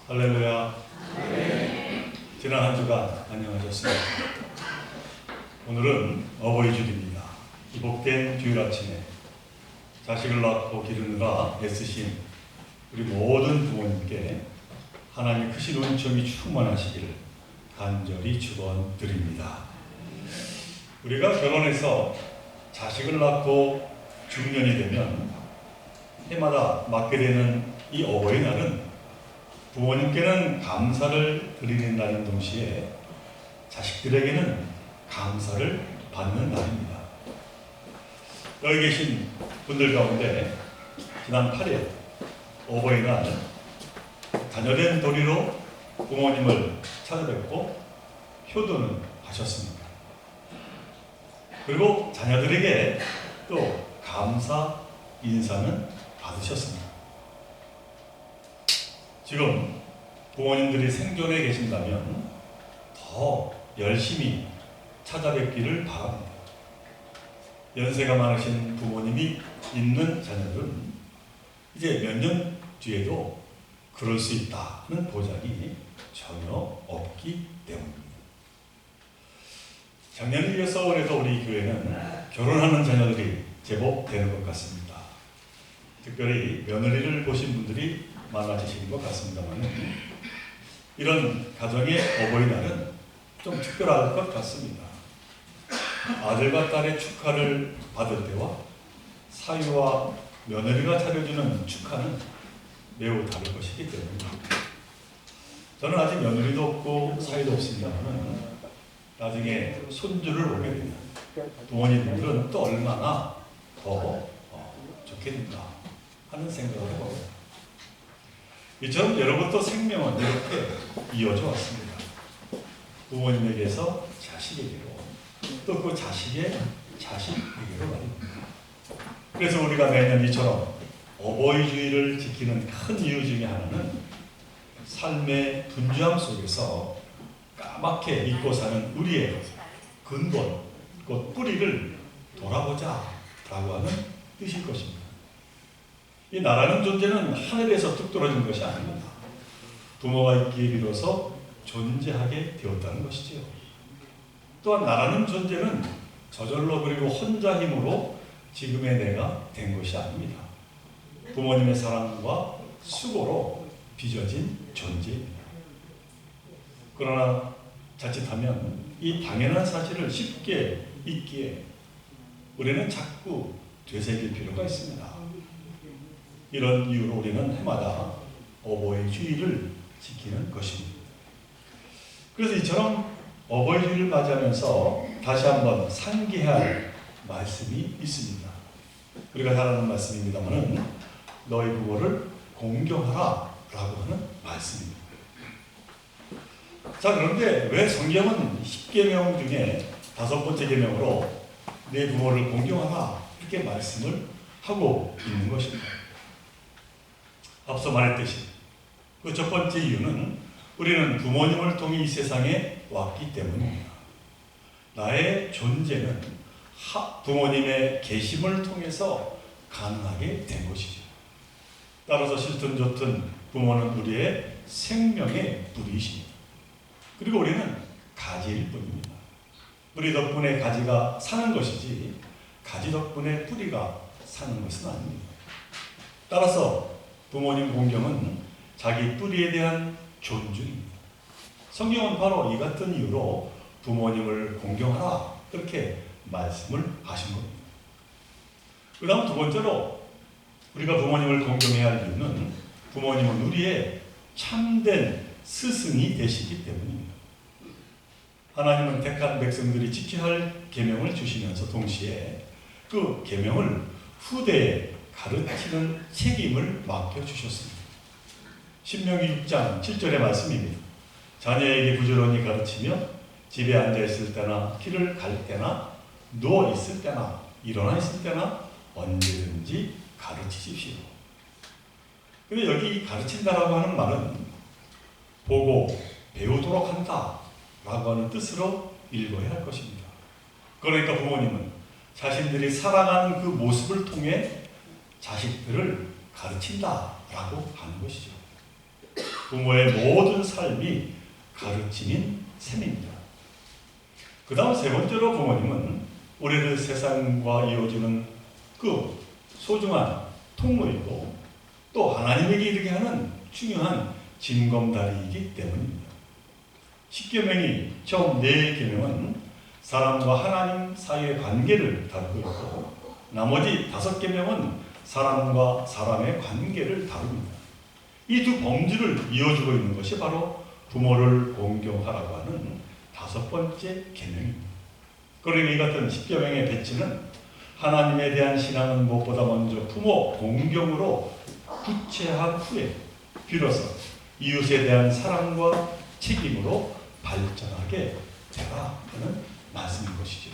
할렐루야. 지난 한 주간 안녕하셨습니까? 오늘은 어버이 주일입니다. 이 복된 주일 아침에 자식을 낳고 기르느라 애쓰신 우리 모든 부모님께 하나님의 크신 은총이 충만하시기를 간절히 축원드립니다. 우리가 결혼해서 자식을 낳고 중년이 되면 해마다 맞게 되는 이 어버이날은 부모님께는 감사를 드리는 날인 동시에 자식들에게는 감사를 받는 날입니다. 여기 계신 분들 가운데 지난 8일 어버이날 자녀된 도리로 부모님을 찾아뵙고 효도는 하셨습니다. 그리고 자녀들에게 또 감사 인사는 받으셨습니다. 지금 부모님들이 생존해 계신다면 더 열심히 찾아뵙기를 바랍니다. 연세가 많으신 부모님이 있는 자녀들은 이제 몇 년 뒤에도 그럴 수 있다는 보장이 전혀 없기 때문입니다. 작년에 이어서 올해도 우리 교회는 결혼하는 자녀들이 제법 되는 것 같습니다. 특별히 며느리를 보신 분들이 많아지시는 것 같습니다만 이런 가정의 어버이날은 좀 특별할 것 같습니다. 아들과 딸의 축하를 받을 때와 사위와 며느리가 차려주는 축하는 매우 다를 것이기 때문입니다. 저는 아직 며느리도 없고 사위도 없습니다만 나중에 손주를 오게 되면 부모님들은 또 얼마나 더 좋겠는가 하는 생각을 해봅니다. 이처럼 여러분도 생명은 이렇게 이어져 왔습니다. 부모님에게서 자식에게로, 또 그 자식의 자식에게로 말입니다. 그래서 우리가 매년 이처럼 어버이 주일을 지키는 큰 이유 중에 하나는 삶의 분주함 속에서 까맣게 잊고 사는 우리의 근본, 곧 뿌리를 돌아보자 라고 하는 뜻일 것입니다. 이 나라는 존재는 하늘에서 뚝 떨어진 것이 아닙니다. 부모가 있기에 비로소 존재하게 되었다는 것이지요. 또한 나라는 존재는 저절로 그리고 혼자 힘으로 지금의 내가 된 것이 아닙니다. 부모님의 사랑과 수고로 빚어진 존재입니다. 그러나 자칫하면 이 당연한 사실을 쉽게 잊기에 우리는 자꾸 되새길 필요가 있습니다. 이런 이유로 우리는 해마다 어버이 주일을 지키는 것입니다. 그래서 이처럼 어버이 주일을 맞이하면서 다시 한번 상기해야 할 말씀이 있습니다. 우리가 잘 아는 말씀입니다만 너희 부모를 공경하라 라고 하는 말씀입니다. 자, 그런데 왜 성경은 10계명 중에 5번째 계명으로 내 부모를 공경하라 이렇게 말씀을 하고 있는 것입니다. 앞서 말했듯이 그 첫 번째 이유는 우리는 부모님을 통해 이 세상에 왔기 때문입니다. 나의 존재는 부모님의 계심을 통해서 가능하게 된 것이죠. 따라서 싫든 좋든 부모는 우리의 생명의 뿌리이십니다. 그리고 우리는 가지일 뿐입니다. 뿌리 덕분에 가지가 사는 것이지 가지 덕분에 뿌리가 사는 것은 아닙니다. 따라서 부모님 공경은 자기 뿌리에 대한 존중입니다. 성경은 바로 이 같은 이유로 부모님을 공경하라 그렇게 말씀을 하신 겁니다. 그 다음 두 번째로 우리가 부모님을 공경해야 할 이유는 부모님은 우리의 참된 스승이 되시기 때문입니다. 하나님은 택한 백성들이 지켜야 할 계명을 주시면서 동시에 그 계명을 후대에 가르치는 책임을 맡겨주셨습니다. 신명기 6장 7절의 말씀입니다. 자녀에게 부지런히 가르치며 집에 앉아있을 때나 길을 갈 때나 누워있을 때나 일어나 있을 때나 언제든지 가르치십시오. 근데 여기 가르친다라고 하는 말은 보고 배우도록 한다 라고 하는 뜻으로 읽어야 할 것입니다. 그러니까 부모님은 자신들이 살아가는 그 모습을 통해 자식들을 가르친다라고 하는 것이죠. 부모의 모든 삶이 가르침인 셈입니다. 그 다음 세 번째로 부모님은 우리를 세상과 이어주는 그 소중한 통로이고 또 하나님에게 이르게 하는 중요한 징검다리이기 때문입니다. 십계명이 처음 네 계명은 사람과 하나님 사이의 관계를 다루고 있고 나머지 5계명은 사람과 사람의 관계를 다룹니다. 이 두 범주를 이어주고 있는 것이 바로 부모를 공경하라고 하는 5번째 계명입니다. 그러니 이 같은 십계명의 배치는 하나님에 대한 신앙은 무엇보다 먼저 부모 공경으로 구체한 후에 비로소 이웃에 대한 사랑과 책임으로 발전하게 되라 하는 말씀인 것이죠.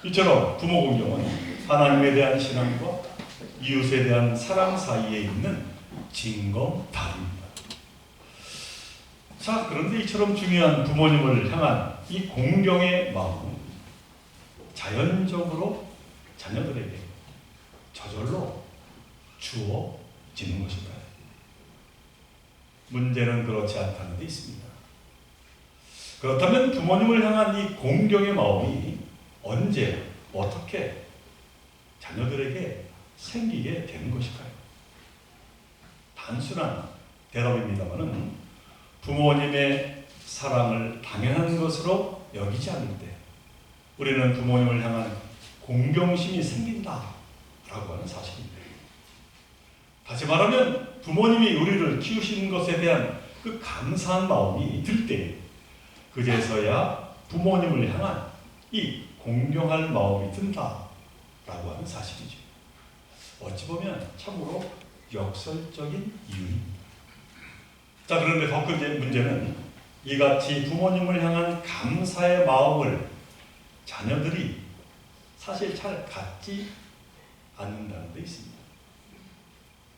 이처럼 부모 공경은 하나님에 대한 신앙과 이웃에 대한 사랑 사이에 있는 징검다리입니다. 자, 그런데 이처럼 중요한 부모님을 향한 이 공경의 마음은 자연적으로 자녀들에게 저절로 주어지는 것일까요? 문제는 그렇지 않다는 데 있습니다. 그렇다면 부모님을 향한 이 공경의 마음이 언제, 어떻게 자녀들에게 생기게 되는 것일까요? 단순한 대답입니다만은 부모님의 사랑을 당연한 것으로 여기지 않을 때 우리는 부모님을 향한 공경심이 생긴다라고 하는 사실입니다. 다시 말하면 부모님이 우리를 키우시는 것에 대한 그 감사한 마음이 들 때 그제서야 부모님을 향한 이 공경할 마음이 든다라고 하는 사실이죠. 어찌 보면 참으로 역설적인 이유입니다. 자, 그런데 더 큰 문제는 이같이 부모님을 향한 감사의 마음을 자녀들이 사실 잘 갖지 않는다는 데 있습니다.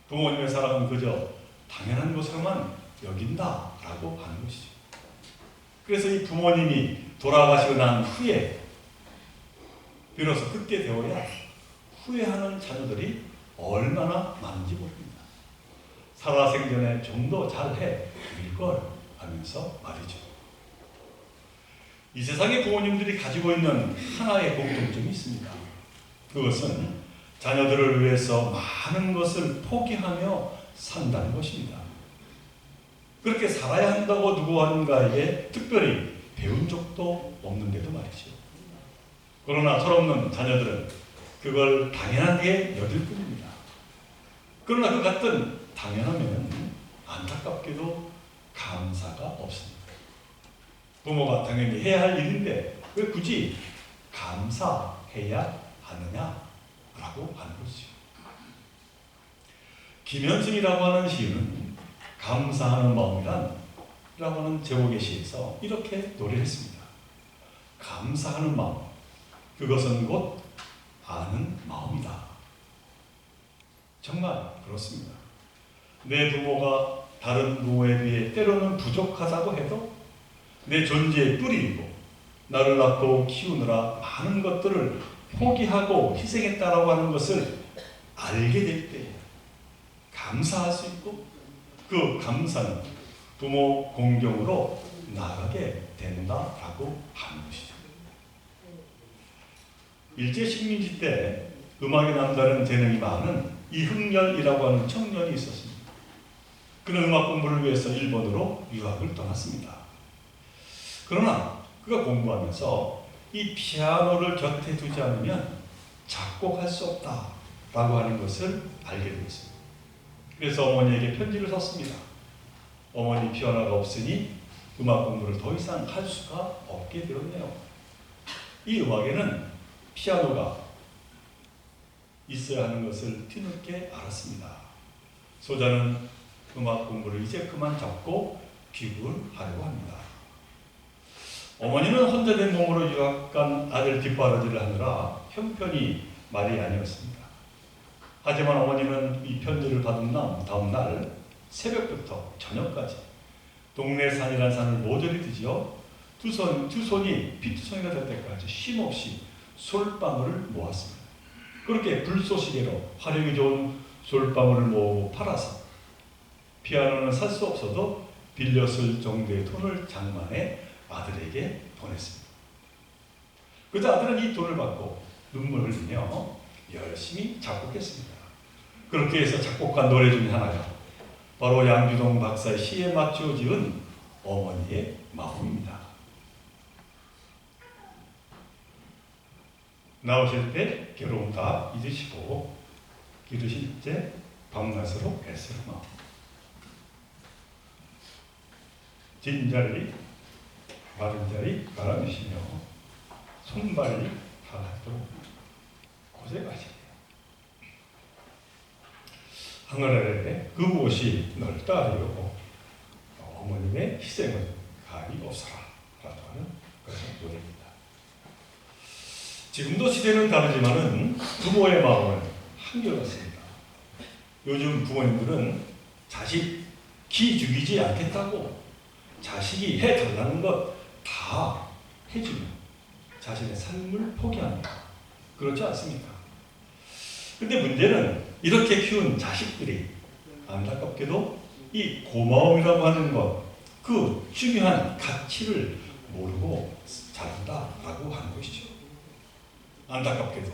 부모님의 사랑은 그저 당연한 것으로만 여긴다라고 하는 것이죠. 그래서 이 부모님이 돌아가시고 난 후에 비로소 그때 되어야 후회하는 자녀들이 얼마나 많은지 모릅니다. 살아생전에 좀 더 잘해 드릴 걸 하면서 말이죠. 이 세상의 부모님들이 가지고 있는 하나의 공통점이 있습니다. 그것은 자녀들을 위해서 많은 것을 포기하며 산다는 것입니다. 그렇게 살아야 한다고 누구한가에게 특별히 배운 적도 없는데도 말이죠. 그러나 철없는 자녀들은 그걸 당연하게 여길 뿐입니다. 그러나 그 같은 당연하면 안타깝게도 감사가 없습니다. 부모가 당연히 해야 할 일인데 왜 굳이 감사해야 하느냐라고 하는 것이죠. 김현승이라고 하는 시인은 감사하는 마음이란 라고 하는 제목의 시에서 이렇게 노래했습니다. 감사하는 마음, 그것은 곧 아는 마음이다. 정말 그렇습니다. 내 부모가 다른 부모에 비해 때로는 부족하다고 해도 내 존재의 뿌리이고 나를 낳고 키우느라 많은 것들을 포기하고 희생했다라고 하는 것을 알게 될 때 감사할 수 있고 그 감사는 부모 공경으로 나가게 된다라고 하는 것이죠. 일제 식민지 때 음악에 남다른 재능이 많은 이흥렬이라고 하는 청년이 있었습니다. 그는 음악 공부를 위해서 일본으로 유학을 떠났습니다. 그러나 그가 공부하면서 이 피아노를 곁에 두지 않으면 작곡할 수 없다라고 하는 것을 알게 되었습니다. 그래서 어머니에게 편지를 썼습니다. 어머니, 피아노가 없으니 음악 공부를 더 이상 할 수가 없게 되었네요. 이 음악에는 피아노가 있어야 하는 것을 뒤늦게 알았습니다. 소자는 음악 공부를 이제 그만 잡고 귀국하려고 합니다. 어머니는 혼자 된 몸으로 유학 간 아들 뒷바라지를 하느라 형편이 말이 아니었습니다. 하지만 어머니는 이 편지를 받은 다음 날 새벽부터 저녁까지 동네 산이라는 산을 모조리 뒤지어 두 손이 피투성이가 될 때까지 쉼없이 솔방울을 모았습니다. 그렇게 불쏘시개로 화력이 좋은 솔방울을 모으고 팔아서 피아노는 살 수 없어도 빌렸을 정도의 돈을 장만해 아들에게 보냈습니다. 그때 아들은 이 돈을 받고 눈물을 흘리며 열심히 작곡했습니다. 그렇게 해서 작곡한 노래 중에 하나가 바로 양규동 박사의 시에 맞춰 지은 어머니의 마음입니다. 나오실 때 괴로움 다 잊으시고 기르실 때 밤낮으로 애쓰는 마음. 진자리 마른 자리 갈아주시며 손발이 닿도록 고생하시네요. 하늘 아래 그 무엇이 널 따르려고 어머님의 희생은 감이 없어라 라고 하는 그런 노래입니다. 지금도 시대는 다르지만은 부모의 마음은 한결같습니다. 요즘 부모님들은 자식 기 죽이지 않겠다고 자식이 해달라는 것 다 해주며 자신의 삶을 포기합니다. 그렇지 않습니까? 근데 문제는 이렇게 키운 자식들이 안타깝게도 이 고마움이라고 하는 것, 그 중요한 가치를 모르고 자란다라고 하는 것이죠. 안타깝게도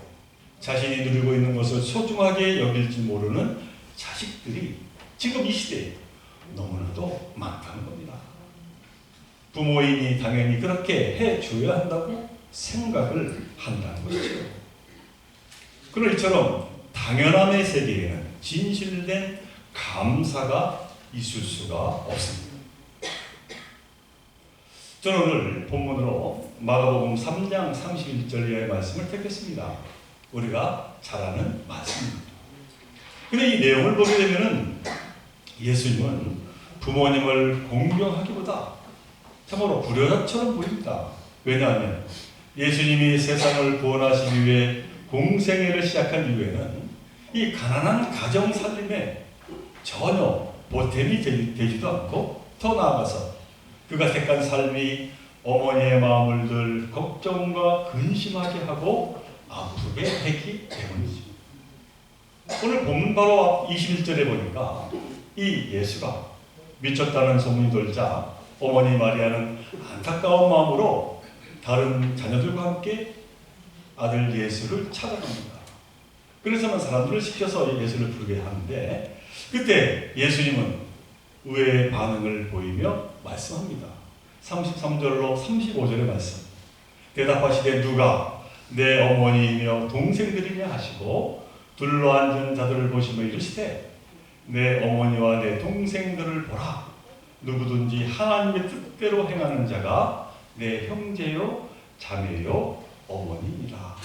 자신이 누리고 있는 것을 소중하게 여길지 모르는 자식들이 지금 이 시대에 너무나도 많다는 겁니다. 부모인이 당연히 그렇게 해줘야 한다고 생각을 한다는 것이죠. 그런 이처럼 당연함의 세계에는 진실된 감사가 있을 수가 없습니다. 저는 오늘 본문으로 마가복음 3장 31절 이하의 말씀을 택했습니다. 우리가 잘 아는 말씀입니다. 근데 이 내용을 보게 되면은 예수님은 부모님을 공경하기보다 참으로 불효자처럼 보입니다. 왜냐하면 예수님이 세상을 구원하시기 위해 공생애를 시작한 이후에는 이 가난한 가정 살림에 전혀 보탬이 되지도 않고 더 나아가서 그가 택한 삶이 어머니의 마음을 늘 걱정과 근심하게 하고 아프게 했기 때문이죠. 오늘 본문 바로 21절에 보니까 이 예수가 미쳤다는 소문이 돌자 어머니 마리아는 안타까운 마음으로 다른 자녀들과 함께 아들 예수를 찾아갑니다. 그래서는 사람들을 시켜서 예수를 부르게 하는데 그때 예수님은 의외의 반응을 보이며 말씀합니다. 33절로 35절의 말씀. 대답하시되 누가 내 어머니이며 동생들이냐 하시고 둘러앉은 자들을 보시며 이르시되 내 어머니와 내 동생들을 보라. 누구든지 하나님의 뜻대로 행하는 자가 내 형제요 자매요 어머니이라.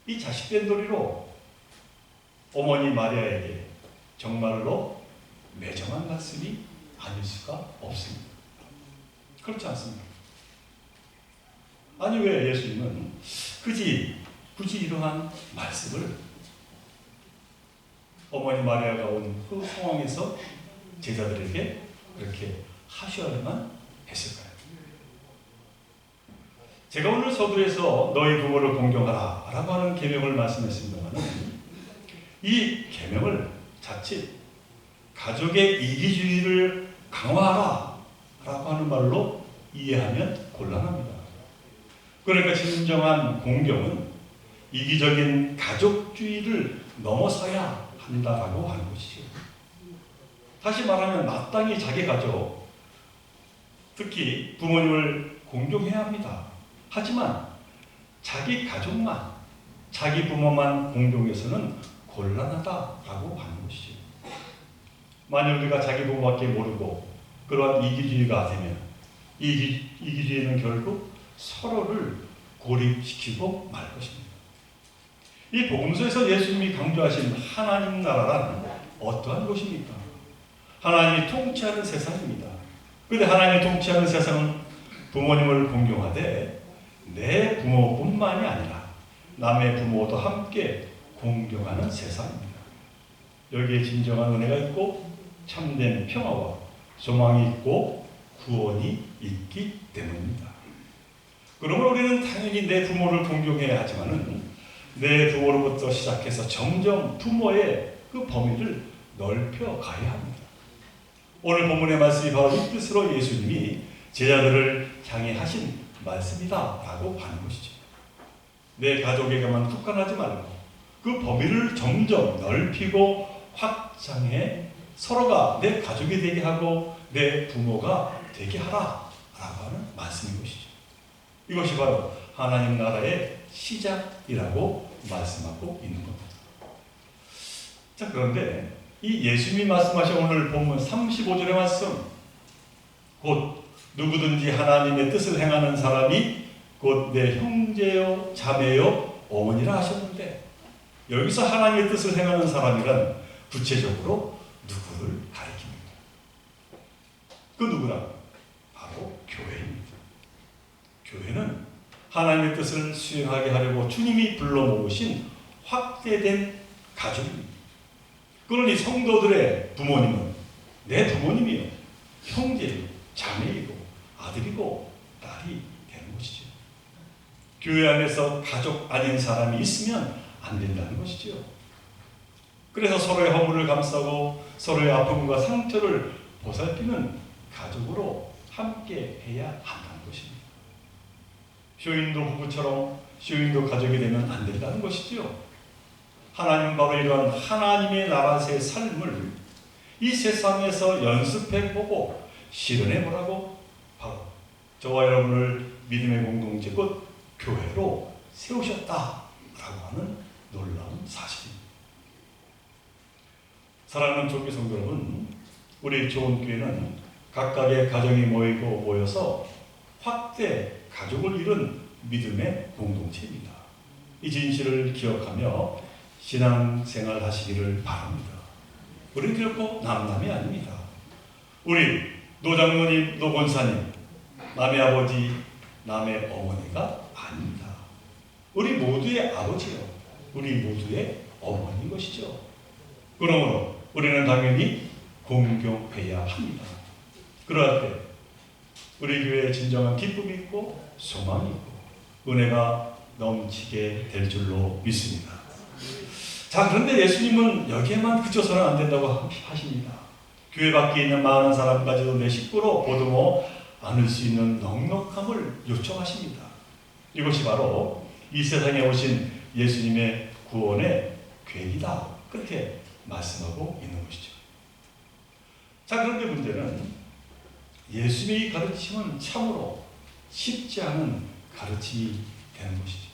이 자식된 도리로 어머니 마리아에게 정말로 매정한 말씀이 아닐 수가 없습니다. 그렇지 않습니다. 아니 왜 예수님은 굳이 이러한 말씀을 어머니 마리아가 온 그 상황에서 제자들에게 그렇게 하셔야만 했을까요? 제가 오늘 서두에서 너희 부모를 공경하라 라고 하는 계명을 말씀했습니다만 이 계명을 자칫 가족의 이기주의를 강화하라 라고 하는 말로 이해하면 곤란합니다. 그러니까 진정한 공경은 이기적인 가족주의를 넘어서야 한다라고 하는 것이죠. 다시 말하면 마땅히 자기 가족, 특히 부모님을 공경해야 합니다. 하지만 자기 가족만, 자기 부모만 공경해서는 곤란하다라고 하는 것이죠. 만약 우리가 자기 부모밖에 모르고 그러한 이기주의가 되면 이기주의는 결국 서로를 고립시키고 말 것입니다. 이 복음서에서 예수님이 강조하신 하나님 나라란 어떠한 것입니까? 하나님이 통치하는 세상입니다. 그런데 하나님이 통치하는 세상은 부모님을 공경하되 내 부모뿐만이 아니라 남의 부모도 함께 공경하는 세상입니다. 여기에 진정한 은혜가 있고 참된 평화와 소망이 있고 구원이 있기 때문입니다. 그러므로 우리는 당연히 내 부모를 공경해야 하지만은 내 부모로부터 시작해서 점점 부모의 그 범위를 넓혀 가야 합니다. 오늘 본문의 말씀이 바로 이 뜻으로 예수님이 제자들을 향해 하신 말씀이다라고 하는 것이죠. 내 가족에게만 국한하지 말고 그 범위를 점점 넓히고 확장해 서로가 내 가족이 되게 하고 내 부모가 되게 하라 라고 하는 말씀인 것이죠. 이것이 바로 하나님 나라의 시작이라고 말씀하고 있는 겁니다. 자, 그런데 이 예수님이 말씀하신 오늘 본문 35절의 말씀, 곧 누구든지 하나님의 뜻을 행하는 사람이 곧 내 형제요 자매요 어머니라 하셨는데, 여기서 하나님의 뜻을 행하는 사람이란 구체적으로 누구를 가리킵니다. 그 누구라? 바로 교회입니다. 교회는 하나님의 뜻을 수행하게 하려고 주님이 불러 모으신 확대된 가족입니다. 그러니 성도들의 부모님은 내 부모님이요, 형제요, 자매이고 아들이고 딸이 되는 것이죠. 교회 안에서 가족 아닌 사람이 있으면 안 된다는 것이죠. 그래서 서로의 허물을 감싸고 서로의 아픔과 상처를 보살피는 가족으로 함께 해야 한다는 것입니다. 쇼윈도 부부처럼 쇼윈도 가족이 되면 안 된다는 것이죠. 하나님은 바로 이러한 하나님의 나라의 삶을 이 세상에서 연습해보고 실현해보라고 바로 저와 여러분을 믿음의 공동체 곧 교회로 세우셨다라고 하는 놀라운 사실입니다. 사랑하는 조기 성도 여러분, 우리 좋은 교회는 각각의 가정이 모여서 확대 가족을 이룬 믿음의 공동체입니다. 이 진실을 기억하며 신앙생활 하시기를 바랍니다. 우리 결코 남남이 아닙니다. 우리 노장로님, 노권사님, 남의 아버지, 남의 어머니가 아닙니다. 우리 모두의 아버지요, 우리 모두의 어머니인 것이죠. 그러므로 우리는 당연히 공경해야 합니다. 그러할 때 우리 교회에 진정한 기쁨이 있고 소망이 있고 은혜가 넘치게 될 줄로 믿습니다. 자, 그런데 예수님은 여기에만 그쳐서는 안 된다고 하십니다. 교회 밖에 있는 많은 사람까지도 내 식구로 보듬어 안을 수 있는 넉넉함을 요청하십니다. 이것이 바로 이 세상에 오신 예수님의 구원의 계기다, 그렇게 말씀하고 있는 것이죠. 자, 그런데 문제는 예수님의 가르침은 참으로 쉽지 않은 가르침이 되는 것이죠.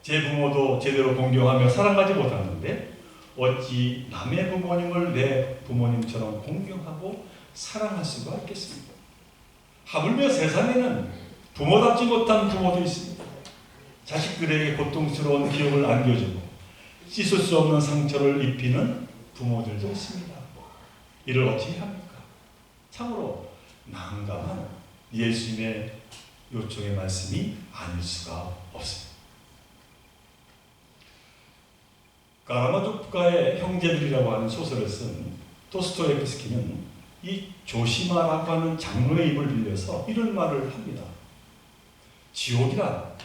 제 부모도 제대로 공경하며 사랑하지 못하는데 어찌 남의 부모님을 내 부모님처럼 공경하고 사랑할 수가 있겠습니까? 하물며 세상에는 부모답지 못한 부모도 있습니다. 자식들에게 고통스러운 기억을 안겨주고 씻을 수 없는 상처를 입히는 부모들도 있습니다. 이를 어찌 합니까? 참으로 난감한 예수님의 요청의 말씀이 아닐 수가 없습니다. 까라마조프카의 형제들이라고 하는 소설을 쓴 도스토옙스키는 이 조시마라고 하는 장로의 입을 빌려서 이런 말을 합니다. 지옥이란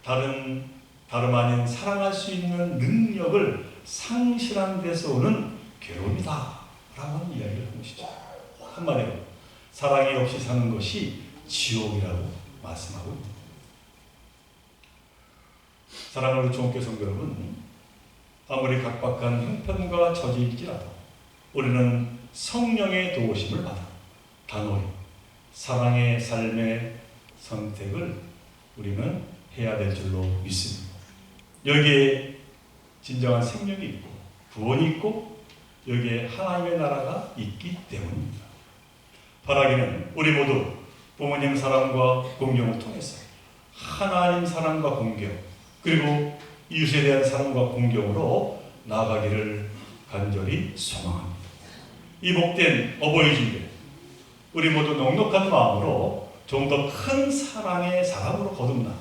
다름 아닌 사랑할 수 있는 능력을 상실한 데서 오는 괴로움이다 라고 하는 이야기를 하는 것이죠. 한마디로 사랑이 없이 사는 것이 지옥이라고 말씀하고 있습니다. 사랑하는 종교 성도 여러분, 아무리 각박한 형편과 처지일지라도 우리는 성령의 도우심을 받아 단호히 사랑의 삶의 선택을 우리는 해야 될 줄로 믿습니다. 여기에 진정한 생명이 있고 구원이 있고 여기에 하나님의 나라가 있기 때문입니다. 바라기는 우리 모두 부모님 사랑과 공경을 통해서 하나님 사랑과 공경, 그리고 이웃에 대한 사랑과 공경으로 나아가기를 간절히 소망합니다. 이 복된 어버이 주일, 우리 모두 넉넉한 마음으로 좀 더 큰 사랑의 사람으로 거듭나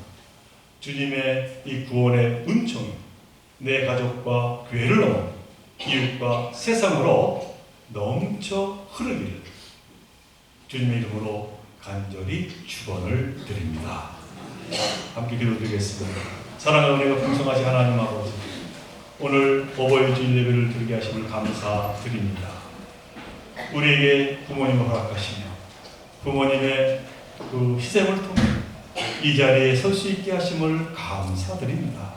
주님의 이 구원의 은총이 내 가족과 교회를 넘어 이웃과 세상으로 넘쳐 흐르기를 주님의 이름으로 간절히 축원을 드립니다. 함께 기도드리겠습니다. 사랑과 은혜가 풍성하신 하나님 아버지, 오늘 어버이 주일 예배를 드리게 하심을 감사드립니다. 우리에게 부모님을 허락하시며 부모님의 그 희생을 통해 이 자리에 설 수 있게 하심을 감사드립니다.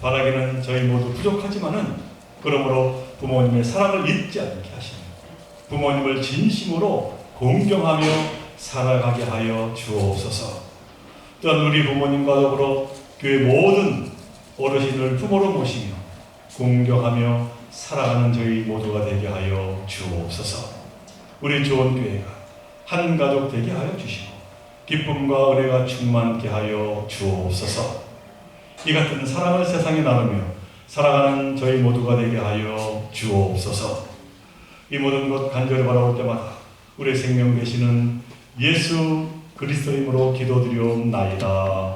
바라기는 저희 모두 부족하지만은 그러므로 부모님의 사랑을 잊지 않게 하시며 부모님을 진심으로 공경하며 살아가게 하여 주옵소서. 또한 우리 부모님과 더불어 교회 모든 어르신을 부모로 모시며 공경하며 살아가는 저희 모두가 되게 하여 주옵소서. 우리 좋은 교회가 한 가족 되게 하여 주시고 기쁨과 은혜가 충만케 하여 주옵소서. 이 같은 사랑을 세상에 나누며 살아가는 저희 모두가 되게 하여 주옵소서. 이 모든 것 간절히 바라올 때마다 우리 생명 되시는 예수 그리스도 이름으로 기도드리옵나이다.